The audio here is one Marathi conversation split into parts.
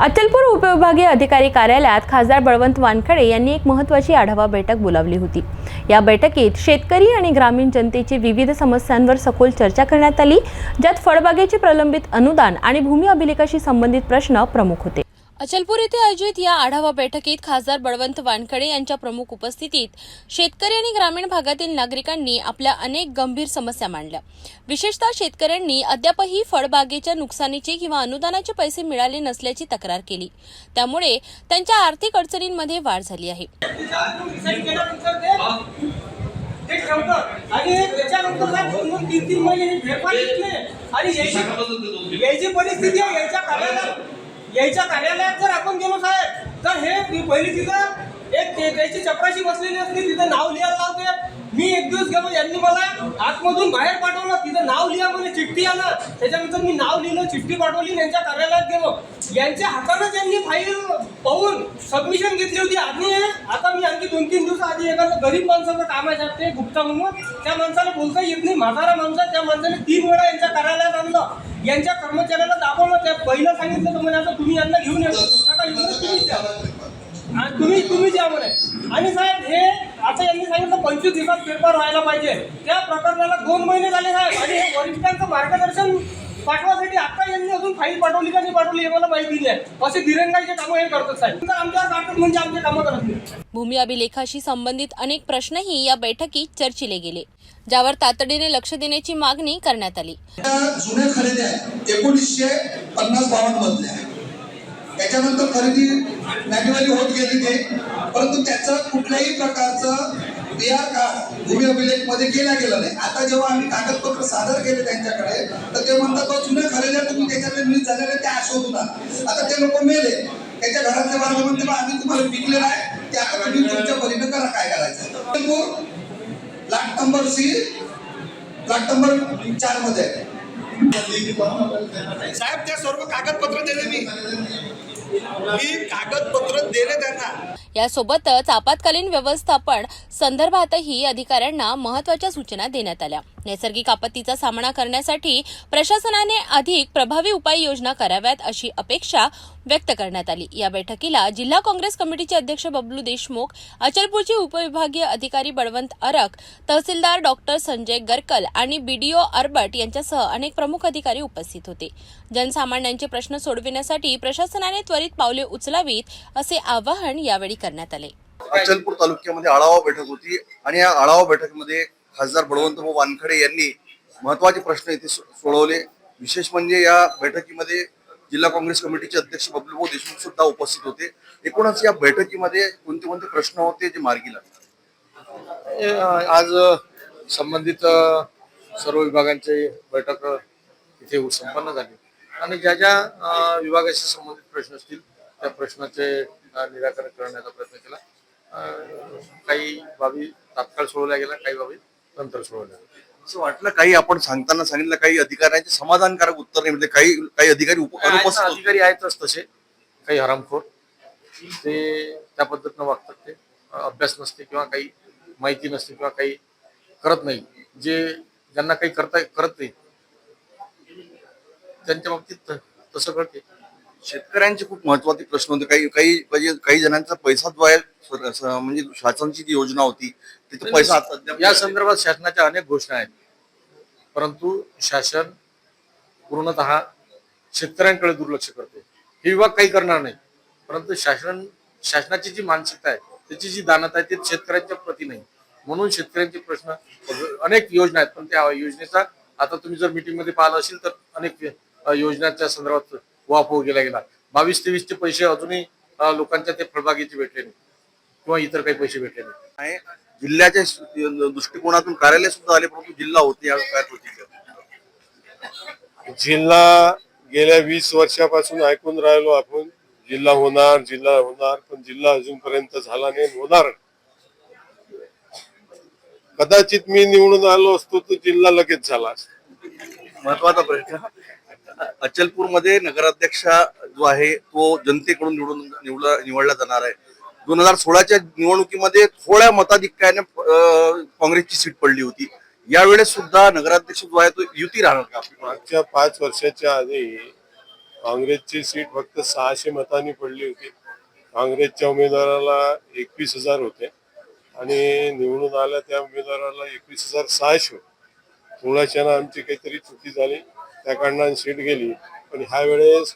अचलपूर उपविभागीय अधिकारी कार्यालयात खासदार बळवंत वानखडे यांनी एक महत्त्वाची आढावा बैठक बोलावली होती। या बैठकीत शेतकरी आणि ग्रामीण जनतेची विविध समस्यांवर सखोल चर्चा करण्यात आली, ज्यात फळबागेचे प्रलंबित अनुदान आणि भूमी अभिलेखाशी संबंधित प्रश्न प्रमुख होते। अचलपूर येथे आयोजित या आढावा बैठकीत खासदार बळवंत वानखडे यांच्या प्रमुख उपस्थितीत शेतकरी आणि ग्रामीण भागातील नागरिकांनी आपल्या अनेक गंभीर समस्या मांडल्या। विशेषतः शेतकऱ्यांनी अद्यापही फळबागेच्या नुकसानीचे किंवा अनुदानाचे पैसे मिळाले नसल्याची तक्रार केली, त्यामुळे त्यांच्या आर्थिक अडचणींमध्ये वाढ झाली आहे। याच्या कार्यालयात जर आपण गेलो साहेब तर हे पहिली तिथं एक त्याची चपराशी बसलेली असते, तिथं नाव लिहायला लावते। मी एक दिवस गेलो, यांनी मला आतमधून बाहेर पाठवलं, तिथं नाव लिहा म्हणे, चिठ्ठी आला। त्याच्यानंतर मी नाव लिहिलं, चिठ्ठी पाठवली, यांच्या कार्यालयात गेलो। यांच्या हाताने त्यांनी फाईल पाहून सबमिशन घेतली होती। आणि आता मी आणखी 2-3 दिवस आधी एखादं गरीब माणसाचं काम आहे ते गुप्ता म्हणून, त्या माणसाला बोलता येत नाही, म्हातारा माणसा, त्या माणसाने 3 वेळा यांच्या कार्यालयात आणलं। यांच्या कर्मचाऱ्याला दाखवलं, त्या पहिलं सांगितलं तर म्हणे आता तुम्ही यांना घेऊन येतो नका, तुम्ही द्या म्हणे। आणि साहेब हे आता यांनी सांगितलं 25 दिवसात पेपर व्हायला पाहिजे। त्या प्रकरणाला 2 महिने झाले साहेब, आणि हे वरिष्ठांचं मार्गदर्शन पाठवासाठी आता यांनी अजून फाईल पाठवली का नाही पाठवली हे मला माहिती नाही। असे दिरंगाईचे कामं हे करतात साहेब, आमच्या काढतात म्हणजे आमचे कामं करत नाही। भूमी अभिलेखाशी संबंधित अनेक प्रश्नही या बैठकीत चर्चिले गेले, ज्यावर तातडीने लक्ष देण्याची मागणी करण्यात आली। जुन्या खरेद्या 1950-52 मधल्या, त्याच्यानंतर खरेदी मॅन्युअली होत गेली ते, परंतु त्याचं कुठल्याही प्रकारचं बिआर कार्ड भूमी अभिलेख मध्ये केला गेला नाही। आता जेव्हा आम्ही कागदपत्र सादर केले त्यांच्याकडे तर ते म्हणतात तो जुन्या खरेद्या तुम्ही त्याच्यातले मिस झालेल्या त्या शोधून आणा। आता ते लोक मेले, त्याच्या घरातले वर्ग म्हणते आम्ही तुम्हाला विकलेलं आहे, ते आता तुम्ही तुमच्या परीने करा काय करायचं। Plot number C, plot number 4 मध्ये साहेब त्या सर्व कागदपत्र दिले, मी कागदपत्र दिले त्यांना। यासोबतच आपत्कालीन व्यवस्थापन संदर्भातही अधिकाऱ्यांना महत्त्वाच्या सूचना देण्यात आल्या। नैसर्गिक आपत्तीचा सामना करण्यासाठी प्रशासनाने अधिक प्रभावी उपाययोजना कराव्यात अशी अपेक्षा व्यक्त करण्यात आली। या बैठकीला जिल्हा काँग्रेस कमिटीचे अध्यक्ष बबलू देशमुख, अचलपूरचे उपविभागीय अधिकारी बळवंत अरक, तहसीलदार डॉक्टर संजय गरकल आणि BDO अर्बट यांच्यासह अनेक प्रमुख अधिकारी उपस्थित होते। जनसामान्यांचे प्रश्न सोडविण्यासाठी प्रशासनाने त्वरित पावले उचलावीत असे आवाहन यावेळी करण्यात आले। अचलपूर तालुक्यामध्ये आढावा बैठक होती आणि या आढावा बैठकीमध्ये खासदार बळवंत वानखडे यांनी महत्त्वाचे प्रश्न इथे सोडवले। विशेष म्हणजे या बैठकीमध्ये जिल्हा काँग्रेस कमिटीचे अध्यक्ष बबलू देशमुख सुद्धा उपस्थित होते। एकूणच या बैठकीमध्ये कोणते कोणते प्रश्न होते जे मार्गी लागले? आज संबंधित सर्व विभागांची बैठक इथे संपन्न झाली आणि ज्या ज्या विभागाशी संबंधित प्रश्न असतील त्या प्रश्नाचे निराकरण करण्याचा प्रयत्न केला। काही बाबी तात्काळ सोडवल्या गेल्या, काही बाबी नंतर सोडवल्या गेल्या। असं वाटलं काही आपण सांगताना सांगितलं काही अधिकाऱ्यांचे समाधानकारक उत्तर नाही मिळते, काही अधिकारी अनुपस्थित अधिकारी आहेतच तसे, काही हरामखोर ते त्या पद्धतीनं वागतात, ते अभ्यास नसते किंवा काही माहिती नसते किंवा काही करत नाही, ज्यांना काही करत नाही त्यांच्या बाबतीत तसं करते। शेतकऱ्यांचे खूप महत्त्वाचे प्रश्न होते, काही जणांचा पैसा जो आहे म्हणजे शासनाची जी योजना होती तिथे पैसा या संदर्भात शासनाच्या अनेक घोषणा आहेत, परंतु शासन पूर्णतः शेतकऱ्यांकडे दुर्लक्ष करते। हे विभाग काही करणार नाही, परंतु शासनाची जी मानसिकता आहे, त्याची जी दानत आहे ते शेतकऱ्यांच्या प्रती नाही। म्हणून शेतकऱ्यांचे प्रश्न अनेक योजना आहेत, पण त्या योजनेचा आता तुम्ही जर मीटिंग मध्ये पाहिलं असेल तर अनेक योजनांच्या संदर्भात वापर केला गेला। 22-23 चे पैसे अजूनही लोकांच्या ते फळबागेचे भेटले नाही किंवा इतर काही पैसे भेटले नाही। जिल्ह्याच्या दृष्टिकोनातून कार्यालय सुद्धा आले, परंतु जिल्हा होते या काय होती? जिल्हा गेल्या 20 वर्षापासून ऐकून राहिलो आपण जिल्हा होणार, पण जिल्हा अजूनपर्यंत झाला नाही, होणार। कदाचित मी निवडून आलो असतो तर जिल्हा लगेच झाला असता। महत्वाचा प्रश्न, अचलपूर मध्ये नगराध्यक्ष जो आहे तो जनतेकडून निवडला जाणार आहे। 2016च्या निवडणुकीमध्ये थोड्या मताधिक्याने काँग्रेसची सीट पडली होती, यावेळेस सुद्धा नगराध्यक्ष जो आहे तो युती राहणार का? मागच्या 5 वर्षाच्या आधी काँग्रेसची सीट फक्त 600 मतांनी पडली होती. काँग्रेसच्या उमेदवाराला 21,000 होते आणि निवडून आल्या त्या उमेदवाराला 21,600. 1600 आमची काहीतरी चुकी झाली, त्या कारणाने सीट गेली. पण ह्या वेळेस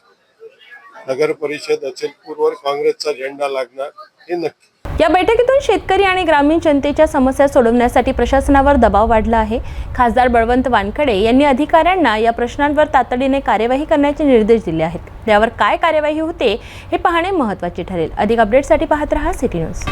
नगर परिषद अचलपूरवर काँग्रेसचा झेंडा लागणार हे नक्की. या बैठकीतून शेतकरी आणि ग्रामीण जनतेच्या समस्या सोडवण्यासाठी प्रशासनावर दबाव वाढला आहे. खासदार बळवंत वानखडे यांनी अधिकाऱ्यांना या प्रश्नांवर तातडीने कार्यवाही करण्याचे निर्देश दिले आहेत. यावर काय कार्यवाही होते हे पाहणे महत्त्वाचे ठरेल. अधिक अपडेटसाठी पाहत रहा सिटी न्यूज.